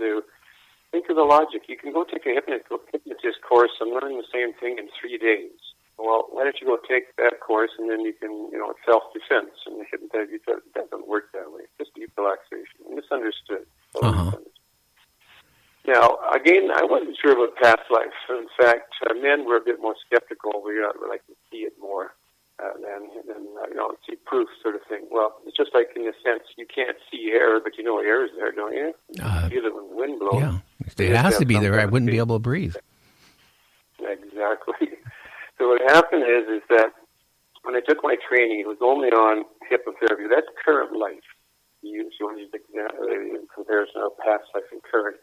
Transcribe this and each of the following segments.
do. Think of the logic. You can go take a hypnotist course and learn the same thing in 3 days. Well, why don't you go take that course and then you can, it's self-defense. And the hypnotist doesn't work that way. It's just deep relaxation. Misunderstood. Now, again, I wasn't sure about past life. In fact, men were a bit more skeptical. We like to see it more than see proof sort of thing. Well, it's just like in a sense, you can't see air, but you know air is there, don't you? You feel it when the wind blows. Yeah, it has to be there. I wouldn't be able to breathe. Exactly. So what happened is that when I took my training, it was only on hypnotherapy. That's current life. You want to use the comparison of past life and current.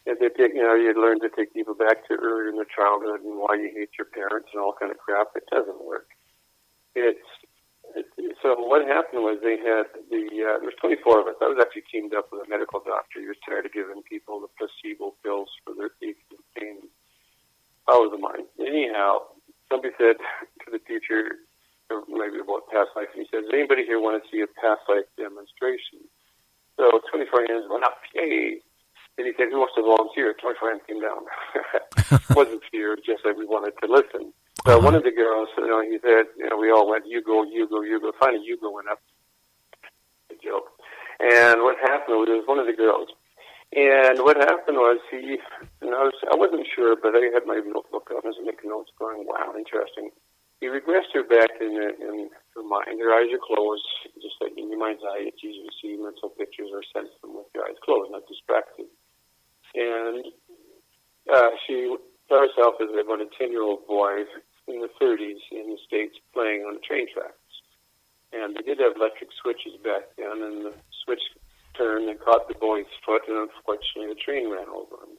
You learn to take people back to earlier in their childhood and why you hate your parents and all kind of crap. It doesn't work. So what happened was they had there was 24 of us. I was actually teamed up with a medical doctor. He was tired of giving people the placebo pills for their aches and pains. That was mine. Anyhow, somebody said to the teacher, maybe about past life, and he said, does anybody here want to see a past life demonstration? So 24 hands went up, yay! And he said, who wants to volunteer? 24 hands came down. It wasn't fear, just that we wanted to listen. So one of the girls, he said, we all went, you go. Finally, Hugo went up. A joke. And what happened was, it was one of the girls. And what happened was I wasn't sure, but I had my notebook on. I was making notes going, wow, interesting. He regressed her back in her mind. Her eyes are closed, just like in your mind's eye. It's easy to see mental pictures or sense them with your eyes closed, not distracted. And she saw herself as about a 10-year-old boy in the 30s in the States playing on the train tracks. And they did have electric switches back then, and the switch turned and caught the boy's foot, and unfortunately the train ran over him.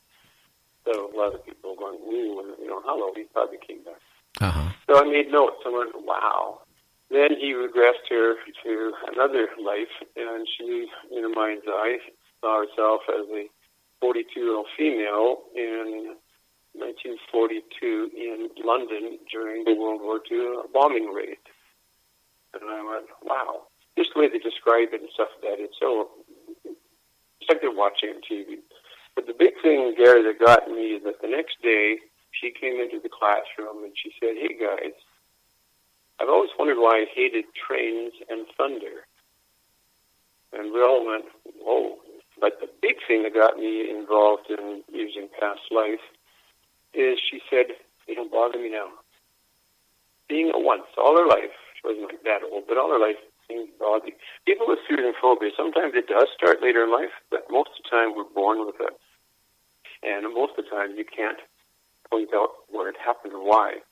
So a lot of people going, ooh, and, hello, he probably came back. So I made notes. I went, wow. Then he regressed her to another life, and she, in her mind's eye, saw herself as a 42-year-old female in 1942 in London during the World War II bombing raid. And I went, wow. Just the way they describe it and stuff like that, it's like they're watching on TV. But the big thing, Gary, that got me is that the next day, she came into the classroom and she said, hey, guys, I've always wondered why I hated trains and thunder. And we all went, whoa. But the big thing that got me involved in using past life is she said, they don't bother me now. Being it once, all her life, she wasn't like that old, but all her life, things bother me. People with fear and phobia, sometimes it does start later in life, but most of the time we're born with it. And most of the time you can't point out where it happened and why.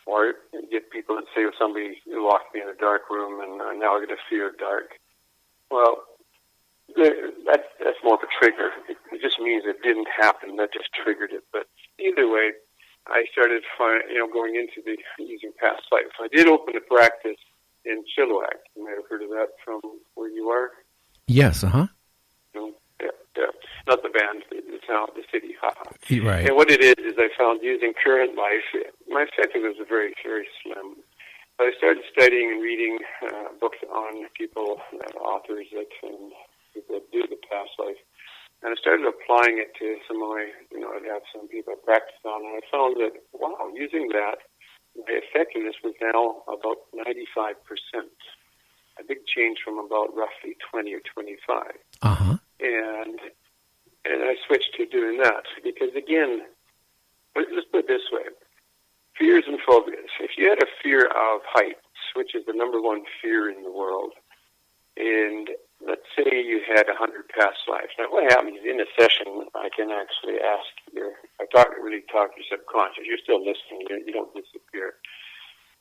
Or get people that say, if somebody locked me in a dark room and now I get a fear of dark. Well, that's more of a trigger. It just means it didn't happen. That just triggered it. But either way, I started going into the using past life. I did open a practice in Chilliwack. You might have heard of that from where you are. Yes, Yeah. Not the band, the town, the city. Right. And what it is I found using current life, my effectiveness was very, very slim. But I started studying and reading books on people, authors that do the past life. And I started applying it to some of my, I'd have some people I practice on, and I found that, wow, using that, my effectiveness was now about 95%. A big change from about roughly 20 or 25. And I switched to doing that because, again, let's put it this way. Fears and phobias. If you had a fear of heights, which is the number one fear in the world, and let's say you had 100 past lives. Now, what happens in a session, I can actually ask really talk to your subconscious. You're still listening. You don't disappear.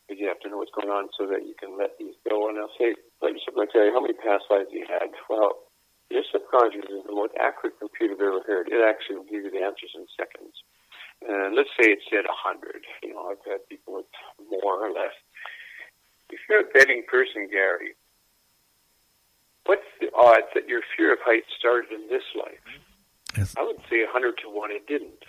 But you have to know what's going on so that you can let these go. And I'll say, like I tell you, how many past lives you had? Well, your subconscious is the most accurate computer I've ever heard. It actually will give you the answers in seconds. And let's say it said 100. I've had people with more or less. If you're a betting person, Gary, what's the odds that your fear of heights started in this life? Yes. I would say 100 to 1 it didn't.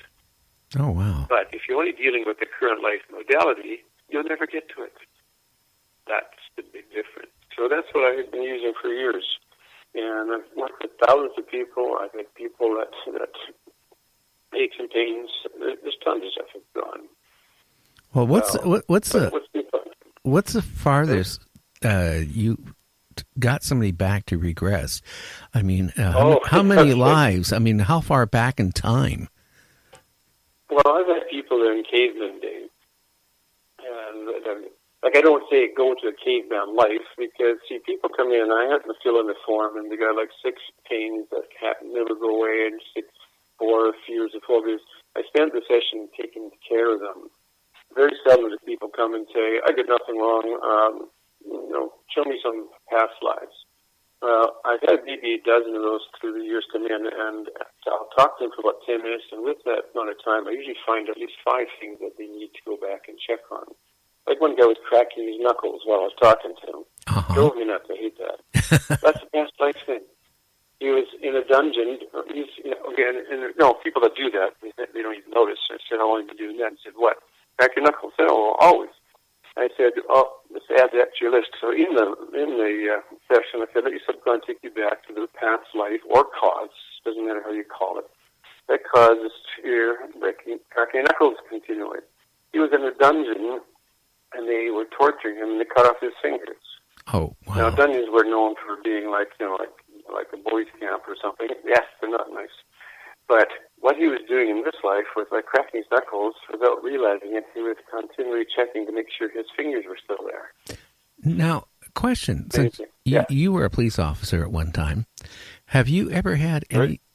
Oh, wow. But if you're only dealing with the current life modality, you'll never get to it. That's the big difference. So that's what I've been using for years. And I've worked with thousands of people. I've had people that pains. There's tons of stuff that's gone. Well, what's the farthest you got somebody back to regress? I mean, how many lives? I mean, how far back in time? Well, I've had people that are in caveman days. And, I don't say go to a caveman life because, see, people come in, I have to fill in the form, and they got like 6 pains that never go away and 4 fears or phobias. I spend the session taking care of them. Very seldom do people come and say, I did nothing wrong, show me some past lives. I've had maybe a dozen of those through the years come in, and I'll talk to them for about 10 minutes, and with that amount of time, I usually find at least 5 things that they need to go back and check on. Like one guy was cracking his knuckles while I was talking to him. Drove me nuts. I hate that. That's the past life thing. He was in a dungeon. People that do that, they don't even notice. I said, how long have you been doing that? He said, what? Crack your knuckles? I said, oh, always. I said, let's add that to your list. So in the session, I said, let your subconscious take you back to the past life or cause. Doesn't matter how you call it. That causes fear, cracking your knuckles continually. He was in a dungeon, and they were torturing him, and they cut off his fingers. Oh, wow. Now, dungeons were known for being like a boys' camp or something. Yes, they're not nice. But what he was doing in this life was by cracking his knuckles without realizing it. He was continually checking to make sure his fingers were still there. Now, question. Since you were a police officer at one time, have you ever had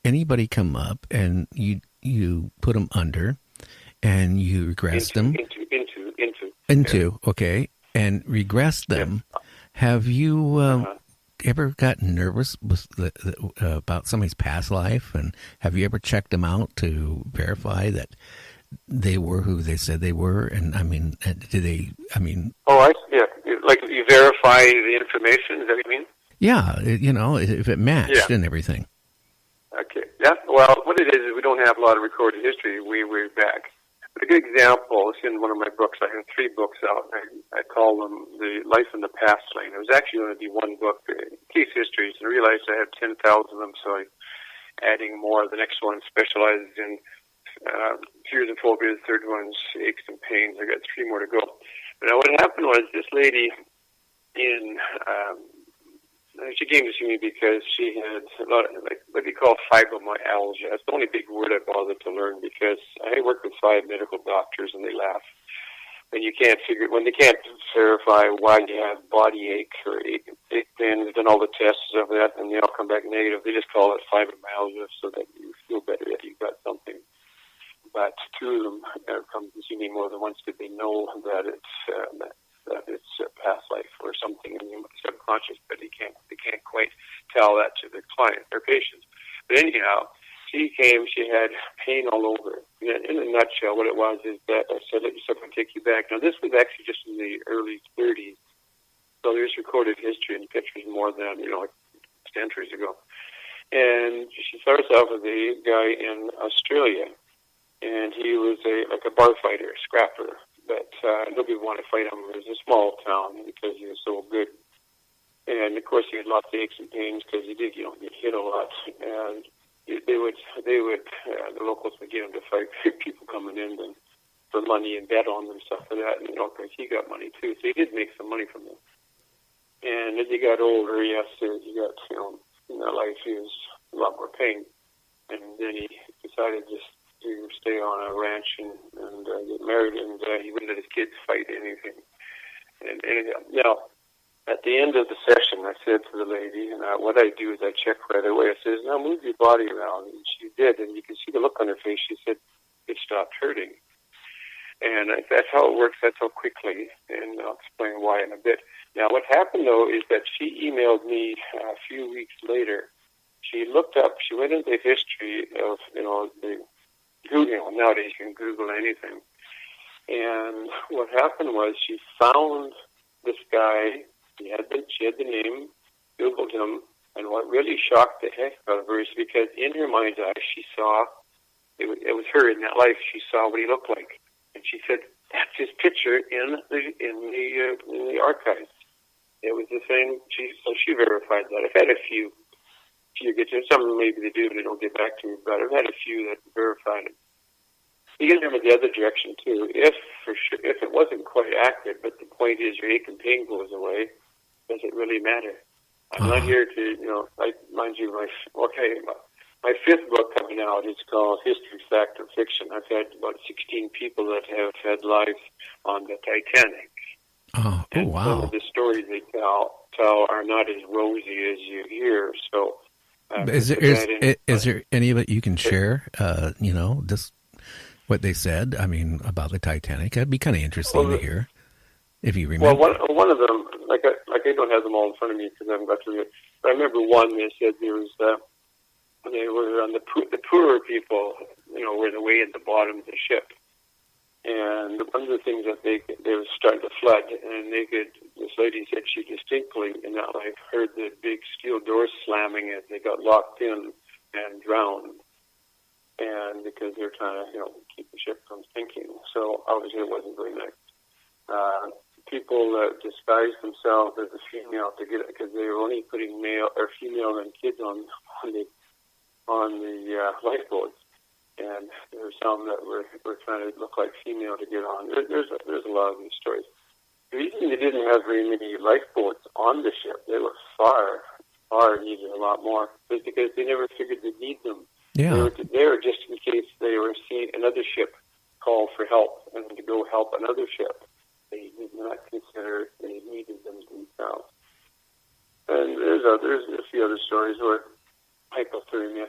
anybody come up and you put them under and you regressed them? Into, okay, and regressed them. Yep. Have you ever gotten nervous about somebody's past life, and have you ever checked them out to verify that they were who they said they were? And I mean, did they? I mean, like you verify the information. Is that what you mean? Yeah, if it matched and everything. Okay. Yeah. Well, what it is we don't have a lot of recorded history. We're back. A good example is in one of my books. I have 3 books out. I call them The Life in the Past Lane. It was actually going to be one book, Case Histories, and I realized I had 10,000 of them, so I'm adding more. The next one specializes in fears and phobias. The third one's aches and pains. I got 3 more to go. But now what happened was this lady she came to see me because she had a lot of, what they call fibromyalgia. That's the only big word I bothered to learn because I work with 5 medical doctors and they laugh. And you can't when they can't verify why you have body ache or ache pain, they've done all the tests of that and they all come back negative. They just call it fibromyalgia so that you feel better that you've got something. But 2 of them come to see me more than once because they know that it's a past life or something in the subconscious, but they can't quite tell that to the client, their patients. But anyhow, she came, she had pain all over. In a nutshell, what it was is that I said, let yourself take you back. Now, this was actually just in the early 30s, so there's recorded history and pictures more than, centuries ago. And she saw herself with a guy in Australia, and he was a bar fighter, scrapper. But nobody wanted to fight him. It was a small town because he was so good. And, of course, he had lots of aches and pains because he did, get hit a lot. And the locals would get him to fight people coming in for money and bet on them and stuff like that. And, of course, he got money, too. So he did make some money from it. And as he got older, he got, in that life, he was a lot more pain. And then he decided to stay on a ranch and get married, and he wouldn't let his kids fight anything. And now, at the end of the session, I said to the lady, and what I do is I check right away. I says, now move your body around. And she did, and you can see the look on her face. She said, it stopped hurting. And that's how it works. That's how quickly, and I'll explain why in a bit. Now, what happened, though, is that she emailed me a few weeks later. She looked up, she went into the history of, nowadays you can Google anything. And what happened was she found this guy. She had the name, Googled him, and what really shocked the heck out of her is because in her mind's eye she saw it was her in that life. She saw what he looked like, and she said, "That's his picture in the archives." It was the same. So she verified that. I've had a few. Some maybe they do, but they don't get back to me. But I've had a few that verified it. You can remember the other direction too. If it wasn't quite accurate, but the point is your ache and pain goes away, does it really matter? I'm not here to, mind you, my fifth book coming out is called History, Fact, or Fiction. I've had about 16 people that have had lives on the Titanic. Oh, wow. Some of the stories they tell are not as rosy as you hear. So, is there any of it you can share? Just what they said. I mean, about the Titanic. That'd be kind of interesting to hear, if you remember. Well, one of them, like I don't have them all in front of me because I haven't got through it. But I remember one. They said there was they were on the poorer people, were way at the bottom of the ship. And one of the things that they were starting to flood, and this lady said she distinctly in that life heard the big steel doors slamming as they got locked in and drowned. And because they're trying to, keep the ship from sinking. So obviously it wasn't very nice. People disguised themselves as a female to get it because they were only putting male or female and kids on the lifeboats. And there were some that were trying to look like female to get on. There's a lot of these stories. The reason they didn't have very many lifeboats on the ship, they were far needed a lot more, was because they never figured they'd need them. Yeah. They were there just in case they were seeing another ship call for help and to go help another ship. They did not consider they needed them themselves. And there's a few other stories where hypothermia.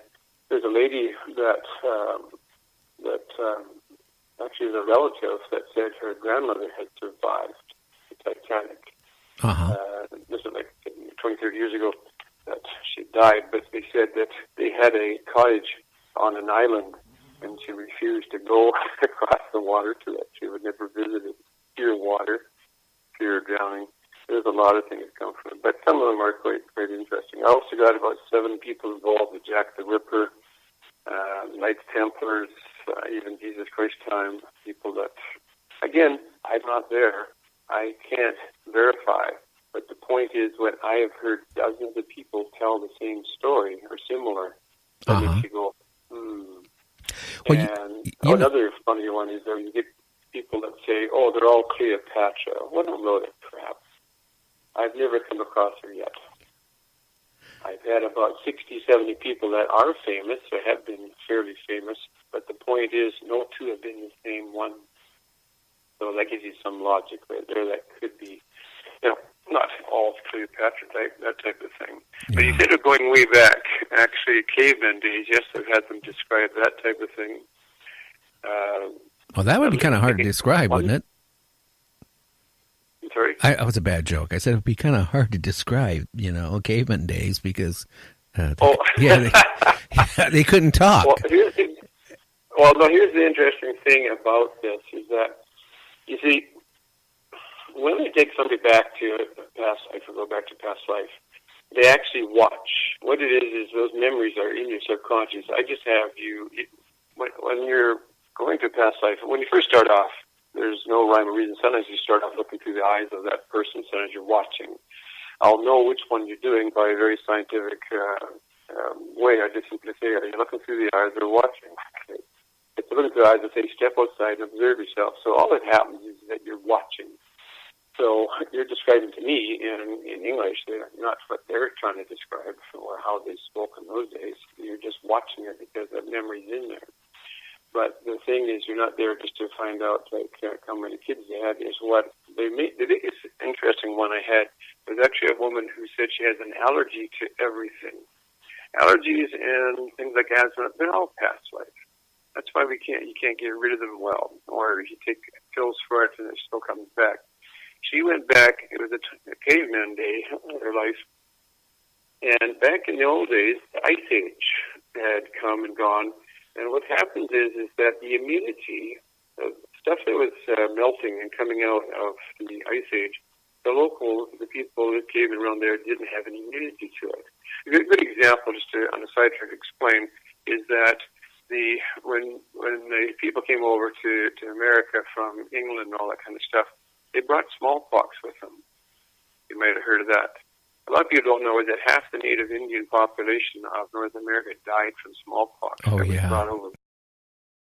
There's a lady that actually is a relative that said her grandmother had survived the Titanic. This is like 20, 30 years ago that she died, but they said that they had a cottage on an island and she refused to go across the water to it. She would never visit it. Fear water, fear of drowning. There's a lot of things that come from it, but some of them are quite interesting. I also got about 7 people involved with Jack the Ripper, Knights Templars, even Jesus Christ time, people that, again, I'm not there. I can't verify, but the point is when I have heard dozens of people tell the same story or similar, that makes you go, Well, and another funny one is that you get people that say, oh, they're all Cleopatra. What a load of crap. I've never come across her yet. I've had about 60, 70 people that are famous or have been fairly famous, but the point is no two have been the same one. So that gives you some logic right there. That could be, not all Cleopatra type, that type of thing. Yeah. But you said of going way back, actually caveman days, yes, I've had them describe that type of thing. Well, that would be kind of hard to describe, wouldn't it? Sorry? That was a bad joke. I said it would be kind of hard to describe, caveman days because they couldn't talk. Here's the interesting thing about this is that, you see, when they take somebody back to past life or go back to past life, they actually watch. What it is those memories are in your subconscious. I just have you, when you're going to past life, when you first start off, there's no rhyme or reason. Sometimes you start off looking through the eyes of that person, sometimes you're watching. I'll know which one you're doing by a very scientific way. I just simply say, are you looking through the eyes or watching? Okay. If you look at the eyes, I say, step outside and observe yourself. So all that happens is that you're watching. So you're describing to me in English, not what they're trying to describe or how they spoke in those days. You're just watching it because that memory's in there. But the thing is, you're not there just to find out how many kids you had. Is what they made. The biggest interesting one I had was actually a woman who said she has an allergy to everything. Allergies and things like asthma, they're all past life. That's why you can't get rid of them well, or you take pills for it and it still comes back. She went back. It was a caveman day of her life, and back in the old days, the Ice Age had come and gone. And what happens is that the immunity, stuff that was melting and coming out of the Ice Age, the people that came around there didn't have any immunity to it. A good example, just on a side track to explain, is that when the people came over to America from England and all that kind of stuff, they brought smallpox with them. You might have heard of that. A lot of people don't know that half the native Indian population of North America died from smallpox. Oh, that was yeah. brought over